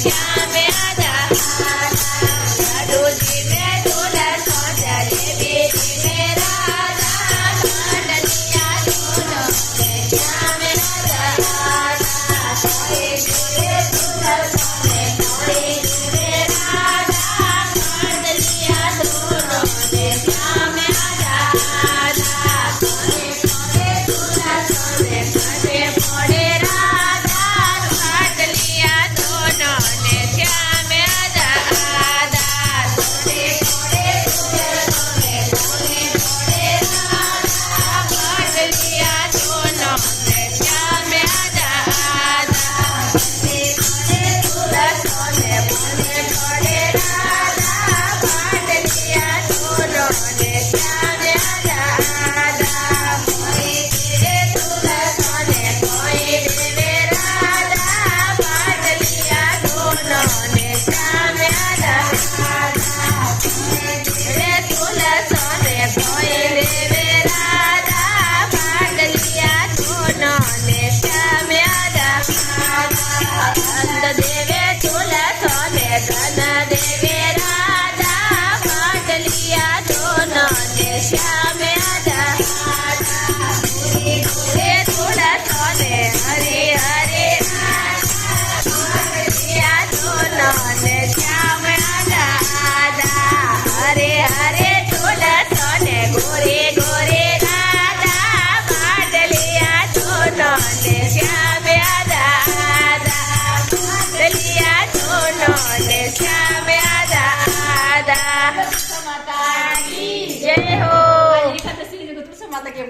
श्याम आजा साधु जी में दूल्हा सौदा देवी जी में राजा मंडलिया दोनों में श्याम आजा कोई दूल्हे दूल्हा सौदे कोई दूल्हे राजा मंडलिया दोनों में श्याम आजा कोई दूल्हा सौदे कोई पड़े राजा मंडलिया दोनों ने श्याम आजा कोई पड़े दूल्हे सौदे कोई पड़े राजा मंडलिया दोनों ने श्याम आजा कोई पड़े दूल्हा सौदे कोई पड़े राजा मंडलिया दोनों ने श्याम आजा कोई तेरे दूल्हा सौदे कोई देवे राजा मंडलिया दोनों ने श्याम आजा तेरे दूल्हा सौदे कोई देवे राजा मंडलिया दोनों ने श्याम आजा गंध देवे दूल्हा सौदे गंध देवे राजा मंडलिया दोनों ने श्याम आजा पूरे दूल्हा सौदे हरे हरे मंडलिया दोनों ने श्याम आजा हरे हरे दूल्हा सौदे गोरे गोरे राजा मंडलिया दोनों ने श्याम आजा मंडलिया दोनों ने श्याम आजा माता की जय हो एखादं सिंह माता के